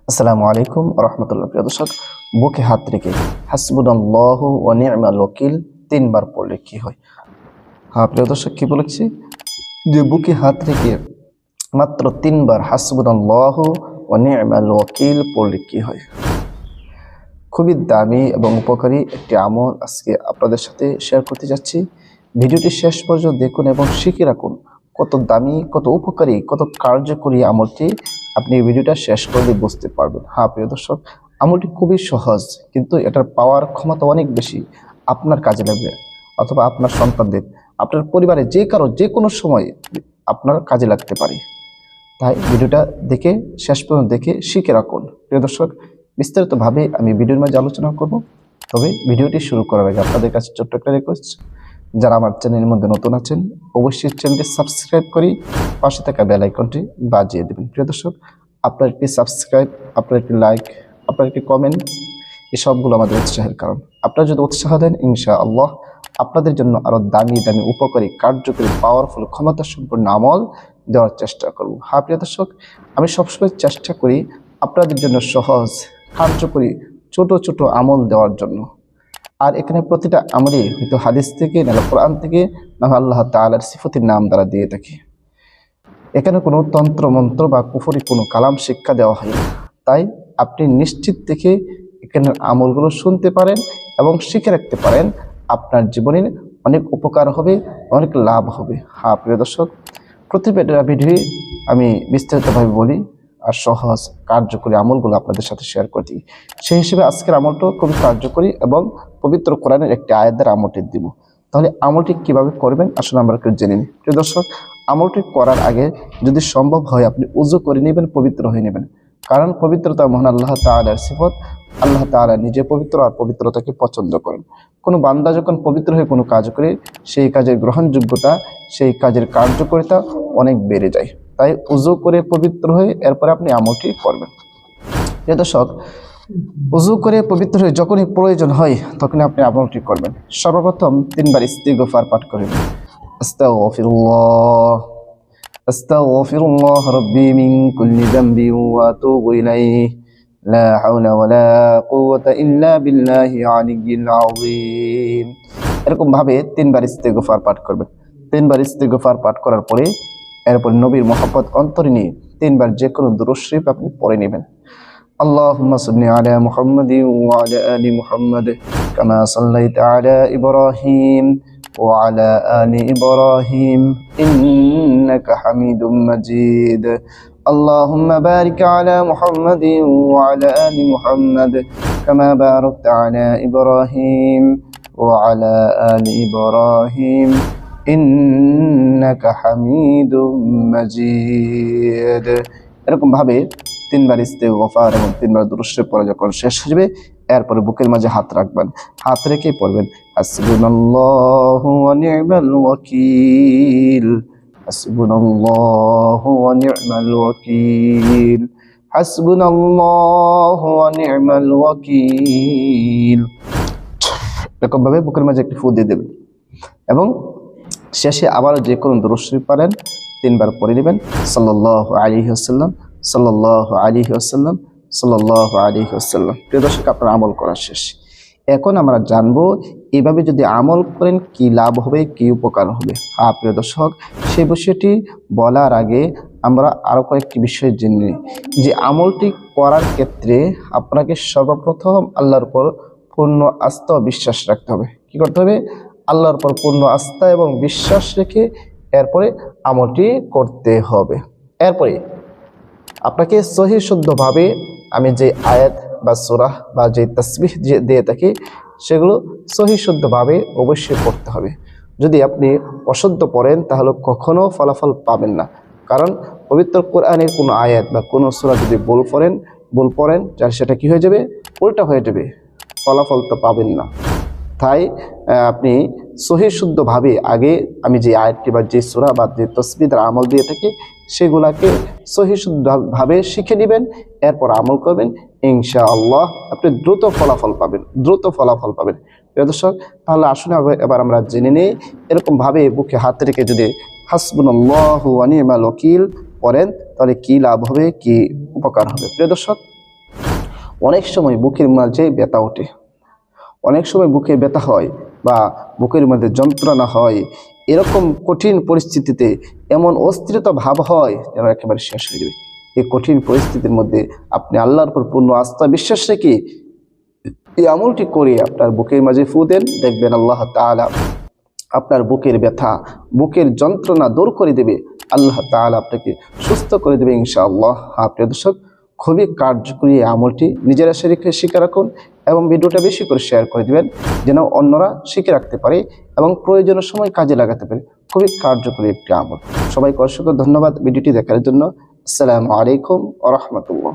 আসসালামু আলাইকুম রহমতুল্লাহ। প্রিয় দর্শক, বুকে হাত রেখে হাসবুনাল্লাহু ওয়া নি'মাল ওয়াকিল তিনবার পড়লে কি হয়? হ্যাঁ প্রিয় দর্শক, কি বলেছি যে বুকে হাত রেখে মাত্র তিনবার হাসবুনাল্লাহু ওয়া নি'মাল ওয়াকিল পড়লে কি হয়? খুবই দামি এবং উপকারী একটি আমল আজকে আপনাদের সাথে শেয়ার করতে যাচ্ছি। ভিডিওটি শেষ পর্যন্ত দেখুন এবং শিখে রাখুন। কত দামি, কত উপকারী, কত কার্যকরী আমলটি আপনি ভিডিওটা শেষ করলে বুঝতে পারবেন। হ্যাঁ প্রিয় দর্শক, আমলটি খুবই সহজ, কিন্তু এটার পাওয়ার ক্ষমতা অনেক বেশি। আপনার কাজে লাগবে অথবা আপনার সন্তানদের, আপনার পরিবারে যে কারো যে কোনো সময় আপনার কাজে লাগতে পারে। তাই ভিডিওটা দেখে শেষ পর্যন্ত দেখে শিখে রাখুন। প্রিয় দর্শক, বিস্তারিতভাবে আমি ভিডিওর মাঝে আলোচনা করব। তবে ভিডিওটি শুরু করার আগে আপনাদের কাছে ছোট্ট একটা রিকোয়েস্ট, যারা আমার চ্যানেলের মধ্যে নতুন আছেন অবশ্যই চ্যানেলটি সাবস্ক্রাইব করে পাশে থাকা বেল আইকনটি বাজিয়ে দেবেন। প্রিয় দর্শক, আপনার একটি সাবস্ক্রাইব, আপনার একটি লাইক, আপনার একটি কমেন্ট, এই সবগুলো আমাদের উৎসাহের কারণ। আপনারা যদি উৎসাহ দেন, ইনশাআল্লাহ আপনাদের জন্য আরও দামি দামি উপকারী কার্যকরী পাওয়ারফুল ক্ষমতা সম্পন্ন আমল দেওয়ার চেষ্টা করব। হ্যাঁ প্রিয় দর্শক, আমি সবসময় চেষ্টা করি আপনাদের জন্য সহজ কার্যকরী ছোট ছোট আমল দেওয়ার জন্য। আর এখানে প্রতিটা আমলই হয়তো হাদিস থেকে, না কোরআন থেকে, না আল্লাহ তাআলার সিফাতের নাম দ্বারা দিয়ে থাকি। এখানে কোনো তন্ত্র মন্ত্র বা কুফরি কোনো কালাম শিক্ষা দেওয়া হয় না। তাই আপনি নিশ্চিত থেকে এখানের আমলগুলো শুনতে পারেন এবং শিখে রাখতে পারেন। আপনার জীবনে অনেক উপকার হবে, অনেক লাভ হবে। হ্যাঁ প্রিয় দর্শক, প্রতিটা ভিডিও আমি বিস্তারিতভাবে বলি আর সহজ কার্যকরী আমলগুলো আপনাদের সাথে শেয়ার করি। সেই হিসেবে আজকের আমলটাও খুবই কার্যকরী এবং পবিত্র কোরআনের একটি আয়াত দ্বারা আমলটি দিব। তাহলে আমলটি কিভাবে করবেন আসলে আমরা একটু জেনে নিই। প্রিয় দর্শক, আমলটি করার আগে যদি সম্ভব হয় আপনি উযু করে নেবেন, পবিত্র হয়ে নেবেন। কারণ পবিত্রতা মহান আল্লাহ তাআলার সিফত। আল্লাহ তাআলা নিজে পবিত্র আর পবিত্রতাকে পছন্দ করেন। কোনো বান্দা যখন পবিত্র হয়ে কোনো কাজ করে, সেই কাজের গ্রহণযোগ্যতা, সেই কাজের কার্যকারিতা অনেক বেড়ে যায়। তাই উযু করে পবিত্র হয়ে এরপরে আপনি আমলটি করবেন। প্রিয় দর্শক, উযু করে পবিত্র হয়ে যখনই প্রয়োজন হয় তখনই আপনি আমলটি করবেন। সর্বপ্রথম তিনবার ইস্তিগফার পাঠ করবেন। আস্তাগফিরুল্লাহ, আস্তাগফিরুল্লাহ রাব্বি মিন কুল্লি যামবি ওয়া আতুবু ইলাইহি, লা হাওলা ওয়ালা কুওয়াতা ইল্লা বিল্লাহি আলিয়্যিল আযীম। এরকম ভাবে তিনবার ইস্তিগফার পাঠ করবেন। তিনবার ইস্তিগফার পাঠ করার পরে এরপর নবীর মহব্বত অন্তরে নিয়ে তিনবার যে কোনো দুরূদ শরীফ আপনি পড়ে নেবেন। আল্লাহুম্মা সাল্লি আলা মুহাম্মাদিন ওয়া আলা আলি মুহাম্মাদ কামা সাল্লাইতা আলা ইব্রাহিম ওয়া আলা আলি ইব্রাহিম ইন্নাকা হামিদুম মাজিদ। আল্লাহুম্মা বারিক আলা মুহাম্মাদিন ওয়া আলা আলি মুহাম্মাদ কামা বারাকতা আলা ইব্রাহিম ওয়া আলা আলি ইব্রাহিম ইন্নাকা হামিদুম মাজিদ। এরকম ভাবে তিনবার ইস্তিগফার এবং তিনবার দুরূদ শরীফ পড়া যখন শেষ হবে, এরপরে বুকের মাঝে হাত রাখবেন। হাত রেখে পড়বেন হাসবুনাল্লাহু ওয়া নি'মাল ওয়াকিল, হাসবুনাল্লাহু ওয়া নি'মাল ওয়াকিল, হাসবুনাল্লাহু ওয়া নি'মাল ওয়াকিল। এরকম ভাবে বুকের মাঝে একটি ফু দিয়ে দেবেন এবং শেষে আবার যে কোনো দুরূদ শরীফ পারেন তিনবার পড়ে নেবেন। সাল্লাল্লাহু আলাইহি ওয়াসাল্লাম, সাল্লাল্লাহু আলাইহি ওয়াসাল্লাম, সাল্লাল্লাহু আলাইহি ওয়াসাল্লাম। প্রিয় দর্শক, আপনার আমল করা শেষ। এখন আমরা জানবো এইভাবে যদি আমল করেন কি লাভ হবে, কি উপকার হবে। হ্যাঁ প্রিয় দর্শক, সেই বিষয়টি বলার আগে আমরা আরো কয়েকটি বিষয় জেনে নিই। যে আমলটি করার ক্ষেত্রে আপনাকে সর্বপ্রথম আল্লাহর উপর পূর্ণ আস্থা ও বিশ্বাস রাখতে হবে। কি করতে হবে? আল্লাহর উপর পূর্ণ আস্থা এবং বিশ্বাস রেখে এরপরে আমলটি করতে হবে। এরপরে আপনাকে সহি শুদ্ধভাবে আমি যে আয়াত বা সূরা বা যে তাসবিহ দিয়ে থাকি সেগুলো সহি শুদ্ধভাবে অবশ্যই পড়তে হবে। যদি আপনি অশুদ্ধ পড়েন তাহলে কখনো ফলাফল পাবেন না। কারণ পবিত্র কোরআনের কোনো আয়াত বা কোনো সূরা যদি ভুল পড়েন তাহলে সেটা কি হয়ে যাবে? উল্টা হয়ে যাবে, ফলাফল তো পাবেন না। তাই আপনি সহি শুদ্ধভাবে আগে আমি যে আয়াতটি বা যে সূরা বা যে তাসবিহ দ্বারা আমল দিয়ে থাকি সেগুলাকে সহি শুদ্ধভাবে শিখে নেবেন, এরপর আমল করবেন। ইনশাআল্লাহ আপনি দ্রুত ফলাফল পাবেন। প্রিয় দর্শক, তাহলে আসুন এবার আমরা জেনে নিই এরকম ভাবে বুকে হাত রেখে যদি হাসবুনাল্লাহু ওয়া নি'মাল ওয়াকিল পড়েন তাহলে কি লাভ হবে, কি উপকার হবে। প্রিয় দর্শক, অনেক সময় বুকের মাঝে ব্যথা ওঠে, অনেক সময় বুকে ব্যথা হয় বা বুকের মধ্যে যন্ত্রণা হয়, এরকম কঠিন পরিস্থিতিতে এমন অস্থিরতা ভাব হয় যেন একেবারে শেষ হয়ে যাবে। এই কঠিন পরিস্থিতির মধ্যে আপনি আল্লাহর উপর পূর্ণ আস্থা বিশ্বাস রেখে এই আমলটি করে আপনার বুকের মাঝে ফু দেন, দেখবেন আল্লাহ তাআলা আপনার বুকের ব্যথা, বুকের যন্ত্রণা দূর করে দেবে। আল্লাহ তাআলা আপনাকে সুস্থ করে দেবে ইনশাআল্লাহ। প্রিয় দর্শক, খুবই কার্যকরী এই আমলটি নিজেরা শিখে রাখুন এবং ভিডিওটা বেশি করে শেয়ার করে দিবেন যেন অন্যরা শিখে রাখতে পারে এবং প্রয়োজনের সময় কাজে লাগাতে পারে। খুবই কার্যকরী একটি আমল। সবাইকে অসংখ্য ধন্যবাদ ভিডিওটি দেখার জন্য। আসসালামু আলাইকুম ওয়া রাহমাতুল্লাহ।